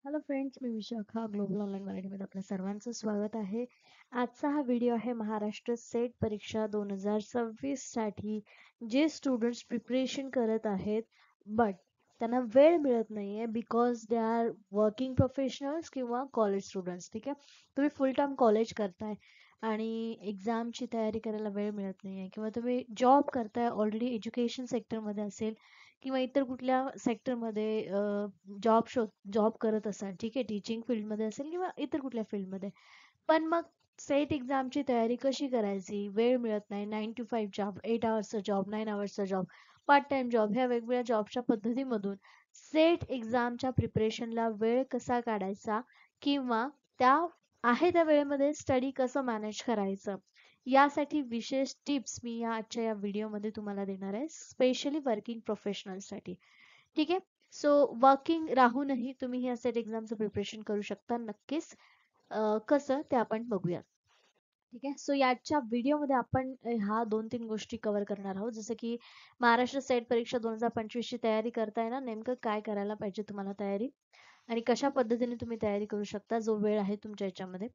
Hello friends, मी Vishakha global online मराठीमध्ये आपल्या सर्वांचं स्वागत आहे. आजचा हा व्हिडिओ आहे महाराष्ट्र सेट परीक्षा 2026 साठी जे स्टुडंट्स प्रिपरेशन करत आहेत बट त्यांना वेळ मिळत नाहीये because they are working professionals किंवा कॉलेज स्टुडंट्स. ठीक आहे, तुम्ही फुल टाइम कॉलेज करताय आणि एक्झामची तयारी करायला वेळ मिळत नाहीये, किंवा तुम्ही जॉब करताय ऑलरेडी एज्युकेशन सेक्टरमध्ये असेल किंवा इतर कुठल्या सेक्टरमध्ये जॉब करत असाल. ठीक आहे, टीचिंग फील्डमध्ये असेल किंवा इतर कुठल्या फील्डमध्ये. पण मग सेट एक्झामची तयारी कशी करायची, वेळ मिळत नाही. 9 to 5 job, 8 hours job, 9 hours job, part time job, ह्या वेगवेगळ्या जॉबच्या पद्धतीमधून सेट एक्झामच्या प्रिपरेशनला वेळ कसा काढायचा किंवा त्या आहे त्या वेळेमध्ये स्टडी कसं मॅनेज करायचं, यासाठी विशेष टिप्स मी आजच्या या व्हिडिओमध्ये तुम्हाला देणार आहे, स्पेशली वर्किंग प्रोफेशनलसाठी. ठीक आहे, सो वर्किंग राहूनही तुम्ही ह्या सेट एक्झामचं प्रिपरेशन करू शकता नक्कीच. कसं ते आपण बघूया. ठीक आहे, सो याच्या व्हिडिओमध्ये आपण ह्या 2-3 गोष्टी कव्हर करणार आहोत. जसं की महाराष्ट्र सेट परीक्षा 2025 ची तयारी करताय ना, नेमकं काय करायला पाहिजे तुम्हाला तयारी, आणि कशा पद्धतीने तुम्ही तयारी करू शकता जो वेळ आहे तुमच्या याच्यामध्ये.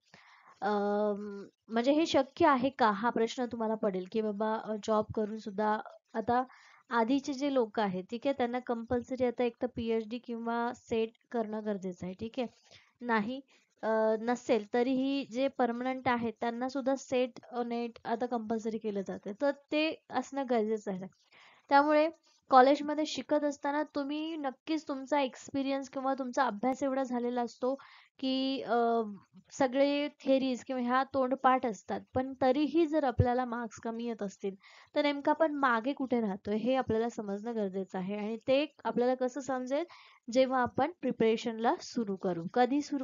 म्हणजे हे शक्य आहे का, हा प्रश्न तुम्हाला पडेल की बाबा जॉब करून सुद्धा. आता आधीचे जे लोक आहेत, ठीक आहे, त्यांना कंपल्सरी आता एक तर पीएचडी किंवा सेट करणं गरजेचं आहे. ठीक आहे, नाही नसेल तरीही जे परमनंट आहेत त्यांना सुद्धा सेट नेट आता कंपल्सरी केलं जाते, तर ते असणं गरजेचं आहे. त्यामुळे कॉलेजमध्ये शिकत असताना तुम्ही नक्कीच तुमचा एक्सपिरियन्स किंवा तुमचा अभ्यास एवढा झालेला असतो की सगळे थेरीज किंवा ह्या तोंडपाठ असतात, पण तरीही जर आपल्याला मार्क्स कमी येत असतील तर नेमकं आपण मागे कुठे राहतोय हे आपल्याला समजणं गरजेचं आहे. आणि ते आपल्याला कसं समजेल, जेव्हा आपण प्रिपरेशनला सुरू करू.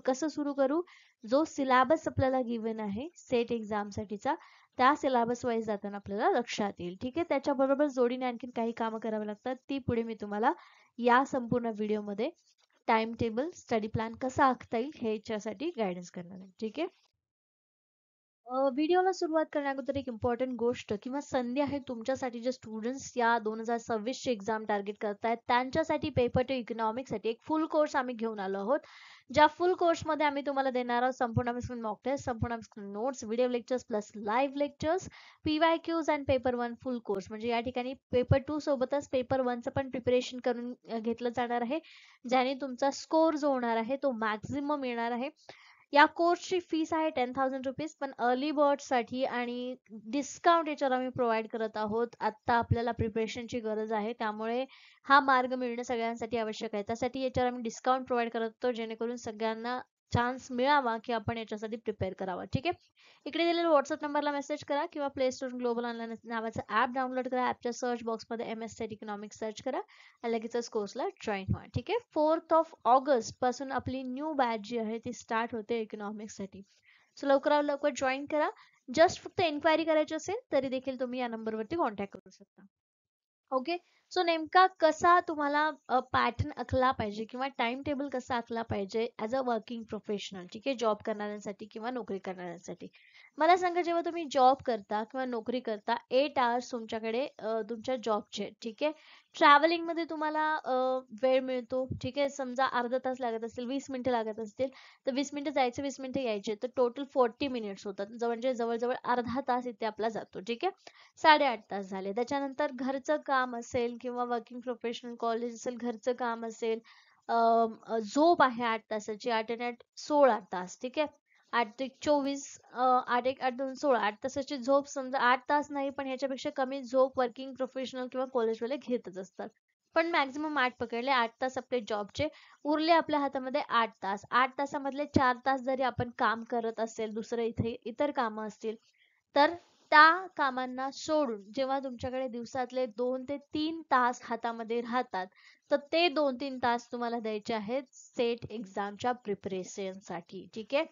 कसं सुरू करू, जो सिलेबस आपल्याला गिवन आहे सेट एक्झाम साठीचा, त्या सिलेबस वाईज जाताना आपल्याला लक्षात येईल. ठीक आहे, त्याच्याबरोबर जोडीने आणखीन काही कामं करावी लागतात, ती पुढे मी तुम्हाला या संपूर्ण व्हिडिओमध्ये टाइम टेबल, स्टडी प्लॅन कसा आखता येईल ह्याच्यासाठी गायडन्स करणार आहे. ठीक आहे, व्हिडिओला सुरुवात करण्याअगोदर एक इम्पॉर्टंट गोष्ट किंवा संधी आहे तुमच्यासाठी, जे स्टुडंट्स या 2026 ची एक्झाम टार्गेट करतायत त्यांच्यासाठी. पेपर टू इकॉनॉमिक्ससाठी एक फुल कोर्स आम्ही घेऊन आलो आहोत, ज्या फुल कोर्समध्ये आम्ही तुम्हाला देणार आहोत संपूर्ण मॉक टेस्ट, संपूर्ण notes, video lectures plus live lectures, PYQs and paper 1 full course. म्हणजे या ठिकाणी पेपर 2 सोबतच पेपर 1 चं पण प्रिपरेशन करून घेतलं जाणार आहे, ज्याने तुमचा स्कोर जो होणार आहे तो मॅक्झिमम येणार आहे. या कोर्सची फीस आहे 10,000 रुपीज, पण अर्ली बर्ड साठी आणि डिस्काउंट याच्यावर आम्ही प्रोव्हाइड करत आहोत. आता आपल्याला प्रिपरेशनची गरज आहे, त्यामुळे हा मार्ग मिळणं सगळ्यांसाठी आवश्यक आहे. त्यासाठी याच्यावर आम्ही डिस्काउंट प्रोव्हाइड करत होतो, जेणेकरून सगळ्यांना चान्स मिळावा की आपण याच्यासाठी प्रिपेअर करावा. ठीक आहे, इकडे दिलेल्या व्हॉट्सअप नंबरला मेसेज करा किंवा प्ले स्टोर ग्लोबल ऑनलाईन नावाचं ऍप डाउनलोड करा. ऍपच्या सर्च बॉक्समध्ये MS सेट इकॉनॉमिक्स सर्च करा आणि लगेचच कोर्सला जॉईन व्हा. ठीक आहे, 4 ऑगस्ट पासून आपली न्यू बॅच जी आहे ती स्टार्ट होते इकॉनॉमिक्स साठी. सो लवकरात लवकर जॉईन करा. जस्ट फक्त एन्क्वायरी करायची असेल तरी देखील तुम्ही या नंबरवरती कॉन्टॅक्ट करू शकता. ओके, सो नेमका कसा तुम्हाला पॅटर्न आखला पाहिजे किंवा टाइम टेबल कसा आखला पाहिजे ऍज अ वर्किंग प्रोफेशनल. ठीक आहे, जॉब करणाऱ्यांसाठी किंवा नोकरी करणाऱ्यांसाठी. मला सांगा, जेव्हा तुम्ही जॉब करता किंवा नोकरी करता, 8 hours तुमच्याकडे तुमच्या जॉबचे. ठीक आहे, ट्रॅव्हलिंग मध्ये तुम्हाला वेळ मिळतो. ठीक आहे, समजा अर्धा तास लागत असतील, 20 मिनिटं लागत असतील, तर 20 मिनिटं जायचे, 20 मिनिटं यायचे, तर टोटल 40 मिनिट्स होतात. म्हणजे जवळजवळ अर्धा तास इथे आपला जातो. ठीक आहे, 8.5 तास झाले. त्याच्यानंतर घरचं काम असेल किंवा वर्किंग प्रोफेशनल कॉलेज असेल, घरचं काम असेल, झोप आहे 8 तासाची, 8 आणि 8 16 तास. ठीक आहे, 8 ते 24, 8 1 8 2 16, 8 तासाची झोप. समजा 8 तास नाही, पण ह्याच्यापेक्षा कमी झोप वर्किंग प्रोफेशनल किंवा कॉलेजवाले घेतच असतात, पण मॅक्झिमम 8 पकडले. 8 तास आपले जॉबचे उरले आपल्या हातामध्ये. 8 तास, 8 तासामधले 4 तास जरी आपण काम करत असेल, दुसरे इथे इतर कामं असतील, तर त्या कामांना सोडून जेव्हा तुमच्याकडे दिवसातले 2 ते 3 तास हातामध्ये राहतात, तर ते 2-3 तास तुम्हाला द्यायचे आहेत सेट एक्झामच्या प्रिपरेशन साठी. ठीक आहे,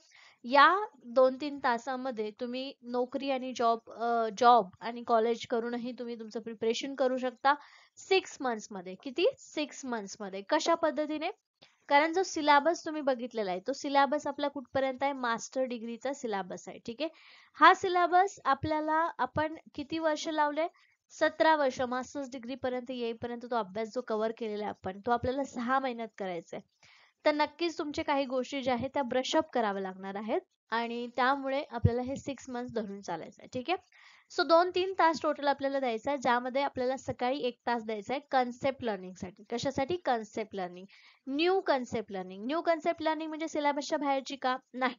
या 2-3 तासामध्ये तुम्ही नोकरी आणि जॉब आणि कॉलेज करूनही तुम्ही तुमचं प्रिपरेशन करू शकता 6 मंथ्स मध्ये. किती? 6 मंथ्स मध्ये. कशा पद्धतीने? कारण जो सिलेबस तुम्ही बघितलेला आहे, तो सिलेबस आपला कुठपर्यंत आहे? मास्टर डिग्रीचा सिलेबस आहे. ठीक आहे, हा सिलेबस आपल्याला आपण किती वर्ष लावले? 17 वर्ष. मास्टर्स डिग्री पर्यंत येईपर्यंत तो अभ्यास जो कव्हर केलेला आहे आपण, तो आपल्याला 6 महिन्यात करायचा आहे. तर नक्कीच तुमचे काही गोष्टी ज्या आहेत त्या ब्रशअप कराव्या लागणार आहेत आणि त्यामुळे आपल्याला हे 6 मंथ्स धरून चालायचं आहे. ठीक आहे. सो 2-3 तास टोटल आपल्याला द्यायचं आहे, ज्यामध्ये आपल्याला सकाळी 1 तास द्यायचा आहे कन्सेप्ट लर्निंगसाठी. कशासाठी? Concept learning. New concept learning. New concept learning म्हणजे सिलेबसच्या बाहेरची का? नाही.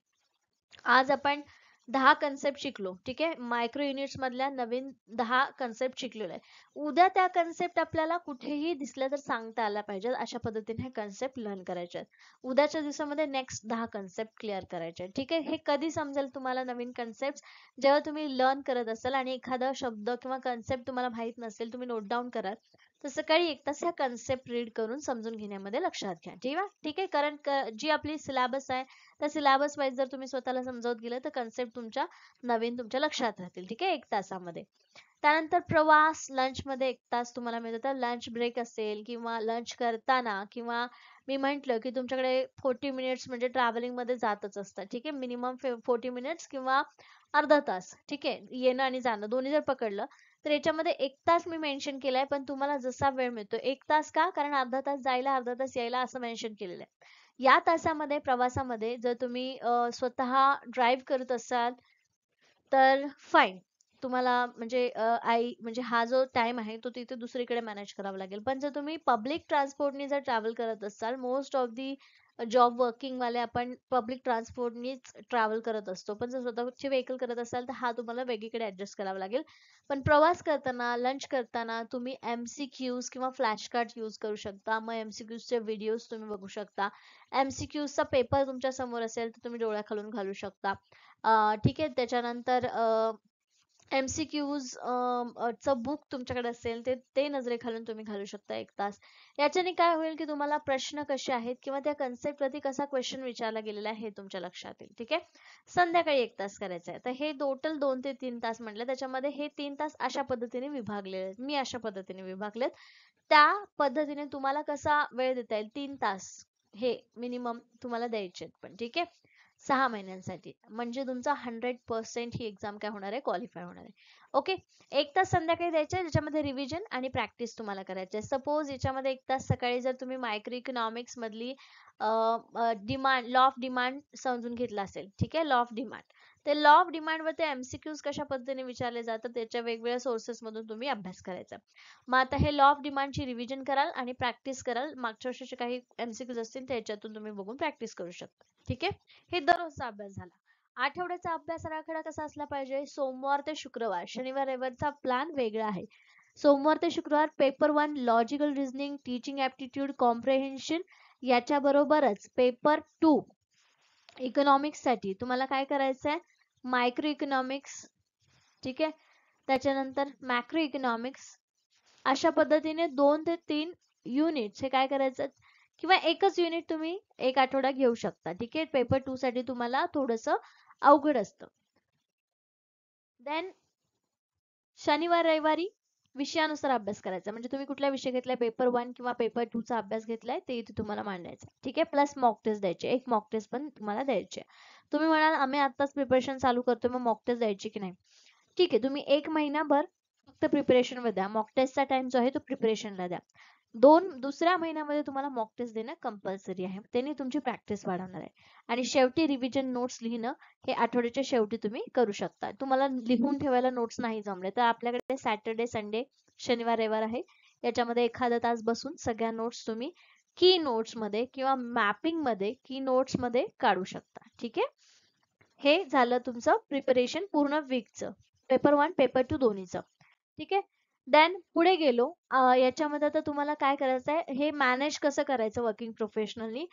आज आपण 10 कन्सेप्ट शिकलो. ठीक आहे. मायक्रो युनिट्स मधल्या नवीन 10 कन्सेप्ट शिकलेलो आहे. उद्या त्या कन्सेप्ट आपल्याला कुठेही दिसल्या तर सांगता आल्या पाहिजेत. अशा पद्धतीने हे कन्सेप्ट लर्न करायचे आहेत. उद्याच्या दिवसामध्ये नेक्स्ट 10 कन्सेप्ट क्लिअर करायचे आहेत. ठीक आहे. हे कधी समजेल तुम्हाला नवीन कन्सेप्ट? जेव्हा तुम्ही लर्न करत असाल आणि एखादा शब्द किंवा कन्सेप्ट तुम्हाला माहित नसेल, तुम्ही नोट डाऊन कराल, तर सकाळी 1 तास ह्या कन्सेप्ट रीड करून समजून घेण्यामध्ये लक्षात घ्या. ठीक आहे. ठीक आहे. कारण जी आपली सिलेबस आहे त्या सिलेबस वाईज जर तुम्ही स्वतःला समजावत गेलं तर कन्सेप्ट तुमच्या नवीन तुमच्या लक्षात राहतील. ठीक आहे. 1 तासामध्ये. त्यानंतर प्रवास, लंच मध्ये 1 तास तुम्हाला मिळतो. तर लंच ब्रेक असेल किंवा लंच करताना किंवा मी म्हंटल की तुमच्याकडे 40 मिनिट्स म्हणजे ट्रॅव्हलिंग मध्ये जातच असतात. ठीक आहे. मिनिमम 40 मिनिट्स किंवा अर्धा तास. ठीक आहे. येणं आणि जाणं दोन्ही जर पकडलं तर याच्यामध्ये 1 तास मी मेन्शन केलाय, पण तुम्हाला जसा वेळ मिळतो 1 तास का? कारण अर्धा तास जायला अर्धा तास यायला असं मेन्शन केलेलं आहे. या तासामध्ये प्रवासामध्ये जर तुम्ही स्वतः ड्राईव्ह करत असाल तर फाईन. तुम्हाला म्हणजे आई म्हणजे हा जो टाइम आहे तो तिथे दुसरीकडे मॅनेज करावा लागेल. पण जर तुम्ही पब्लिक ट्रान्सपोर्टने जर ट्रॅव्हल करत असाल, most of the job working वाले आपण पब्लिक ट्रान्सपोर्टनीच ट्रॅव्हल करत असतो. पण जर स्वतःची व्हेकल करत असाल तर हा तुम्हाला वेगळीकडे ऍडजस्ट करावा लागेल. पण प्रवास करताना, लंच करताना तुम्ही MCQs किंवा फ्लॅश कार्ड यूज करू शकता. मग MCQs चे व्हिडिओज तुम्ही बघू शकता. MCQs चा पेपर तुमच्या समोर असेल तर तुम्ही डोळ्याखालून घालू शकता. ठीक आहे. त्याच्यानंतर MCQs च बुक तुमच्याकडे असेल ते ते नजरेखालून तुम्ही घालू शकता 1 तास. याच्याने काय होईल की तुम्हाला प्रश्न कसे आहेत किंवा त्या कन्सेप्ट वरती कसा क्वेश्चन विचारला गेलेला आहे हे तुमच्या लक्षात येईल. ठीक आहे. संध्याकाळी 1 तास करायचा आहे. तर हे टोटल 2 ते 3 तास म्हटलं, त्याच्यामध्ये हे 3 तास अशा पद्धतीने विभागलेले आहेत. मी अशा पद्धतीने विभागलेत. त्या पद्धतीने तुम्हाला कसा वेळ देता येईल 3 तास हे मिनिमम तुम्हाला द्यायचे पण. ठीक आहे. 6 महिन्यांसाठी म्हणजे तुमचा 100% ही एक्झाम काय होणार आहे? क्वालिफाय होणार आहे. ओके. 1 तास संध्याकाळी द्यायचे ज्याच्यामध्ये रिव्हिजन आणि प्रॅक्टिस तुम्हाला करायचे. सपोज याच्यामध्ये 1 तास सकाळी जर तुम्ही मायक्रो इकॉनॉमिक्स मधली डिमांड, लॉ ऑफ डिमांड समजून घेतला असेल. ठीक आहे. लॉ ऑफ डिमांड, ते लॉ ऑफ डिमांड वर ते MCQs कशा पद्धतीने विचारले जातात त्याच्या वेगवेगळ्या सोर्सेस मधून तुम्ही अभ्यास करायचा. मग आता हे लॉ ऑफ डिमांडची रिव्हिजन कराल आणि प्रॅक्टिस कराल. मागच्या वर्षीचे काही MCQs असतील त्याच्यातून तुम्ही बघून प्रॅक्टिस करू शकता. ठीक आहे. हे दररोजचा अभ्यास झाला. आठवड्याचा अभ्यास आराखडा कसा असला पाहिजे? सोमवार ते शुक्रवार, शनिवार रविवारचा प्लॅन वेगळा आहे. सोमवार ते शुक्रवार paper 1 logical reasoning, teaching aptitude, comprehension. याच्या बरोबरच पेपर 2 इकॉनॉमिक्स साठी तुम्हाला काय करायचं आहे? Micro economics. ठीक आहे. त्याच्यानंतर मॅक्रो इकॉनॉमिक्स. अशा पद्धतीने 2 ते 3 युनिट्स हे काय करायचं किंवा एकच युनिट तुम्ही एक आठवडा घेऊ शकता. ठीक आहे. पेपर 2 साठी तुम्हाला थोडस अवघड असतं. देन शनिवार रविवारी विषयानुसार अभ्यास करायचा. म्हणजे तुम्ही कुठला विषय घेतलाय, पेपर 1 किंवा पेपर 2 चा अभ्यास घेतलाय ते इथे तुम्हाला मांडायचं. ठीक आहे. प्लस मॉक टेस्ट द्यायचे. एक मॉक टेस्ट पण तुम्हाला द्यायचे. तुम्ही म्हणाल आम्ही आताच प्रिपरेशन चालू करतोय मग मॉक टेस्ट द्यायची की नाही? ठीक आहे. तुम्ही 1 महिनाभर फक्त प्रिपरेशन वर द्या. मॉक टेस्टचा टाइम जो आहे तो प्रिपरेशनला द्या. दुसऱ्या महिन्यामध्ये तुम्हाला मॉक टेस्ट देणं कंपल्सरी आहे. त्याने तुमची प्रॅक्टिस वाढवणार आहे. आणि शेवटी रिव्हिजन नोट्स लिहिणं हे आठवड्याच्या शेवटी तुम्ही करू शकता. तुम्हाला लिहून ठेवायला नोट्स नाही जमले तर आपल्याकडे सॅटर्डे, संडे, शनिवार, रविवार आहे. याच्यामध्ये एखादा तास बसून सगळ्या नोट्स तुम्ही की नोट्स मध्ये किंवा मॅपिंग मध्ये की नोट्स मध्ये काढू शकता. ठीक आहे. हे झालं तुमचं प्रिपरेशन पूर्ण वीकचं, पेपर 1 पेपर 2 दोन्हीचं. ठीक आहे. देन पुढे गेलो. याच्यामध्ये आता तुम्हाला काय करायचं आहे, हे मॅनेज कसं करायचं वर्किंग प्रोफेशनली.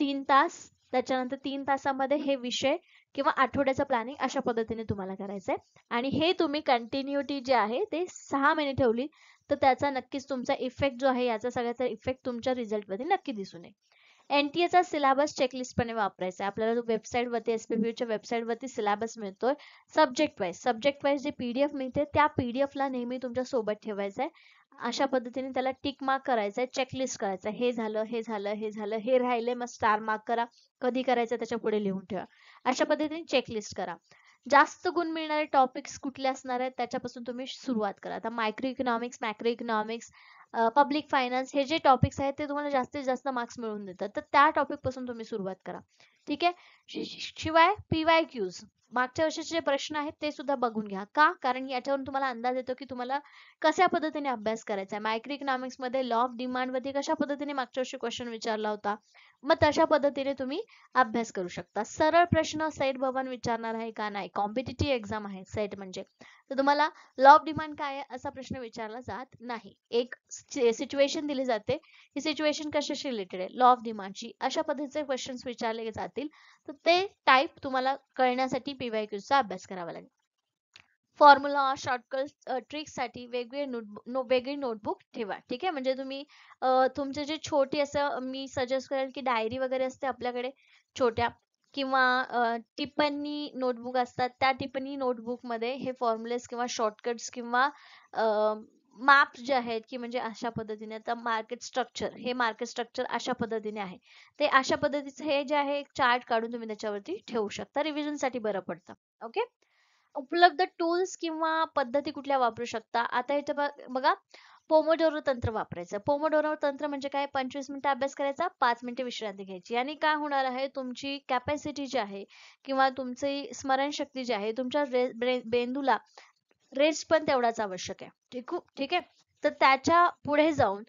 3 तास, त्याच्यानंतर 3 तासामध्ये हे विषय किंवा आठवड्याचं प्लॅनिंग अशा पद्धतीने तुम्हाला करायचंय. आणि हे तुम्ही कंटिन्युटी जे आहे ते 6 महिने ठेवली तर त्याचा नक्कीच तुमचा इफेक्ट जो आहे, याचा सगळ्याचा इफेक्ट तुमच्या रिझल्ट मध्ये नक्की दिसून येईल. NTA चा सिलेबस चेकलिस्टपणे वापरायचा आहे. आपल्याला वेबसाईट वरती SPPU च्या वेबसाईट वरती सिलेबस मिळतोय. सब्जेक्ट वाईज जे PDF मिळते त्या PDF ला नेहमी तुमच्या सोबत ठेवायचं आहे. अशा पद्धतीने त्याला टिक मार्क करायचंय, चेकलिस्ट करायचं. हे झालं, हे झालं, हे झालं, हे राहिले मग स्टार मार्क करा. कधी करायचं त्याच्या पुढे लिहून ठेवा. अशा पद्धतीने चेकलिस्ट करा. जास्त गुण मिळणारे टॉपिक्स कुठले असणार आहेत त्याच्यापासून तुम्ही सुरुवात करा. आता micro economics, macro economics, public finance, हे जे टॉपिक्स आहेत ते तुम्हाला जास्तीत जास्त मार्क्स मिळवून देतात. तर त्या टॉपिक पासून तुम्ही सुरुवात करा. ठीक आहे. शिवाय PYQs, मागच्या वर्षीचे जे प्रश्न आहेत ते सुद्धा बघून घ्या. का? कारण याच्यावरून तुम्हाला अंदाज येतो की तुम्हाला कशा पद्धतीने अभ्यास करायचा आहे. मायक्रो इकॉनॉमिक्स मध्ये लॉ ऑफ डिमांड वरती कशा पद्धतीने मागच्या वर्षी क्वेश्चन विचारला होता, मग तशा पद्धतीने तुम्ही अभ्यास करू शकता. सरळ प्रश्न सेट भवन विचारणार आहे का? नाही. कॉम्पिटिटिव्ह एक्झाम आहे सेट म्हणजे. तर तुम्हाला लॉ ऑफ डिमांड काय आहे असा प्रश्न विचारला जात नाही. एक सिच्युएशन दिली जाते, ही सिच्युएशन कशाशी रिलेटेड आहे, लॉ ऑफ डिमांडची, अशा पद्धतीचे क्वेश्चन्स विचारले जातील. तर ते टाईप तुम्हाला कळण्यासाठी PYQ चा अभ्यास करावा लागेल. फॉर्म्युला, शॉर्टकट, ट्रिक्स साठी वेगळी नोटबुक ठेवा. ठीक आहे. म्हणजे तुम्ही तुमचे जे छोटी असं मी सजेस्ट करेल की डायरी वगैरे असते आपल्याकडे छोट्या, किंवा टिप्पणी नोटबुक असतात, त्या टिप्पणी नोटबुक मध्ये हे फॉर्म्युलेस किंवा शॉर्टकट्स किंवा मॅप जे आहेत, की म्हणजे अशा पद्धतीने आता मार्केट स्ट्रक्चर अशा पद्धतीने आहे, ते अशा पद्धतीचं हे जे आहे चार्ट काढून तुम्ही त्याच्यावरती ठेवू शकता. रिव्हिजन साठी बरं पडतं. ओके. उपलब्ध टूल्स किंवा पद्धती कुठल्या वापरू शकता. आता इथे बघा, पोमोडोरो तंत्र वापरायचं. पोमोडोरो तंत्र म्हणजे काय, 25 मिनिटं अभ्यास करायचा, 5 मिनिटं विश्रांती घ्यायची. आणि काय होणार आहे, तुमची कॅपॅसिटी जी आहे किंवा तुमची स्मरणशक्ती जी आहे, तुमच्या बेंदूला रेस्ट पण तेवढाच आवश्यक आहे. ठीक आहे. तर त्याच्या पुढे जाऊन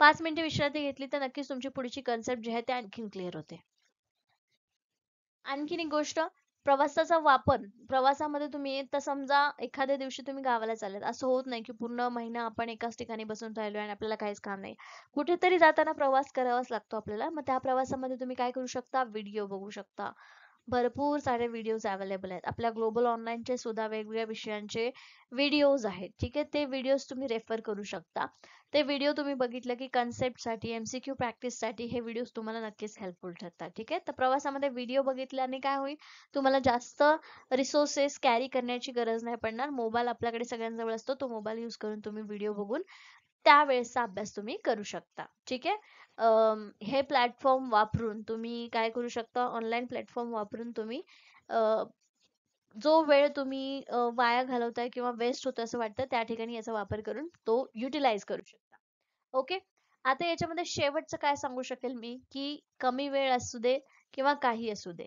5 मिनिटं विश्रांती घेतली तर नक्कीच तुमची पुढची कन्सेप्ट जी आहे ते आणखीन क्लिअर होते. आणखीन एक गोष्ट, प्रवासाचा वापर. प्रवासामध्ये तुम्ही तर समजा एखाद्या दिवशी तुम्ही गावाला चाललेत, असं होत नाही की पूर्ण महिना आपण एकाच ठिकाणी बसून राहिलोय आणि आपल्याला काहीच काम नाही. कुठेतरी जाताना प्रवास करावाच लागतो आपल्याला. मग त्या प्रवासामध्ये तुम्ही काय करू शकता, व्हिडिओ बघू शकता. भरपूर सारे व्हिडिओज अवेलेबल आहेत. आपल्या ग्लोबल ऑनलाईनचे सुद्धा वेगवेगळ्या विषयांचे व्हिडिओज आहेत. ठीक आहे. ते व्हिडिओज तुम्ही रेफर करू शकता. ते व्हिडिओ तुम्ही बघितलं की कन्सेप्ट साठी, MCQ प्रॅक्टिस साठी हे व्हिडिओज तुम्हाला नक्कीच हेल्पफुल ठरतात. ठीक आहे. तर प्रवासामध्ये व्हिडिओ बघितल्याने काय होईल, तुम्हाला जास्त रिसोर्सेस कॅरी करण्याची गरज नाही पडणार. मोबाईल आपल्याकडे सगळ्यांजवळ असतो, तो मोबाईल यूज करून तुम्ही व्हिडिओ बघून त्यावेळेसचा अभ्यास तुम्ही करू शकता. ठीक आहे. हे प्लॅटफॉर्म वापरून तुम्ही काय करू शकता, ऑनलाईन प्लॅटफॉर्म वापरून तुम्ही जो वेळ तुम्ही वाया घालवताय किंवा वेस्ट होतो असं वाटतं, त्या ठिकाणी याचा वापर करून तो युटिलाइज करू शकता. ओके. आता याच्यामध्ये शेवटचं काय सांगू शकेल मी, की कमी वेळ असू दे किंवा काही असू दे,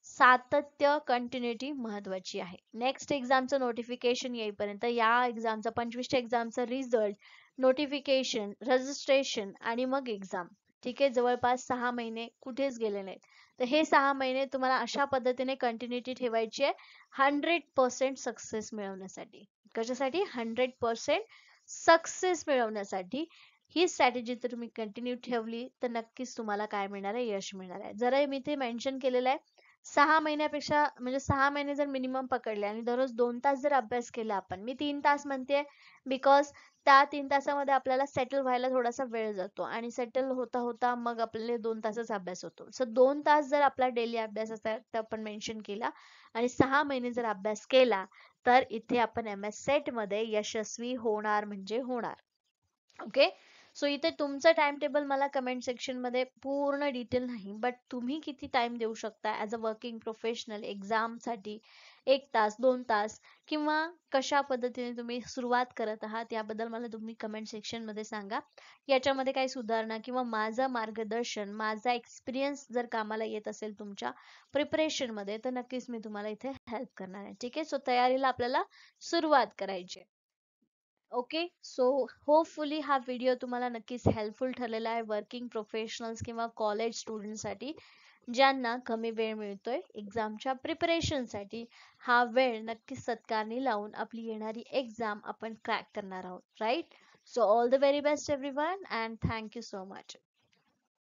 सातत्य, कंटिन्युटी महत्वाची आहे. नेक्स्ट एक्झामचं नोटिफिकेशन येईपर्यंत, या एक्झामचा 25च्या एक्झामचा रिझल्ट, नोटिफिकेशन, रजिस्ट्रेशन आणि मग एक्झाम. ठीक आहे. जवळपास 6 महिने कुठेच गेले नाहीत. तर हे 6 महिने तुम्हाला अशा पद्धतीने कंटिन्युटी ठेवायची आहे 100% सक्सेस मिळवण्यासाठी. कशासाठी? 100% सक्सेस मिळवण्यासाठी. ही स्ट्रॅटेजी जर तुम्ही कंटिन्यू ठेवली तर नक्कीच तुम्हाला काय मिळणार आहे, यश मिळणार आहे. जरा मी ते मेन्शन केलेलं आहे, 6 महिन्यापेक्षा म्हणजे 6 महिने जर मिनिमम पकडले आणि दररोज 2 तास जर अभ्यास केला आपण, मी 3 तास म्हणते बिकॉज त्या 3 तासामध्ये आपल्याला सेटल व्हायला थोडासा वेळ जातो आणि सेटल होता होता मग आपल्याला 2 तासच अभ्यास होतो. सो 2 तास जर आपला डेली अभ्यास असा आपण मेन्शन केला आणि 6 महिने जर अभ्यास केला तर इथे आपण MS सेट मध्ये यशस्वी होणार म्हणजे होणार. ओके. सो इथे तुमचं टाइम टेबल मला कमेंट सेक्शन मध्ये पूर्ण डिटेल नाही, बट तुम्ही किती टाइम देऊ शकता as a working professional exam साठी, 1 तास, 2 तास, किंवा कशा पद्धतीने तुम्ही सुरुवात करत आहात याबद्दल मला तुम्ही कमेंट सेक्शन मध्ये सांगा. याच्यामध्ये काही सुधारणा किंवा माझं मार्गदर्शन, माझा एक्सपिरियन्स जर कामाला येत असेल तुमच्या प्रिपरेशन मध्ये तर नक्कीच मी तुम्हाला इथे हेल्प करणार आहे. ठीक आहे. सो तयारीला आपल्याला सुरुवात करायची. ओके. सो होपफुली हा व्हिडिओ तुम्हाला नक्कीच हेल्पफुल ठरलेला आहे वर्किंग प्रोफेशनल्स किंवा कॉलेज स्टुडंटसाठी, ज्यांना कमी वेळ मिळतोय एक्झामच्या प्रिपरेशनसाठी. हा वेळ नक्कीच सत्कारणी लावून आपली येणारी एक्झाम आपण क्रॅक करणार आहोत. Right. So all the very best everyone and thank you so much.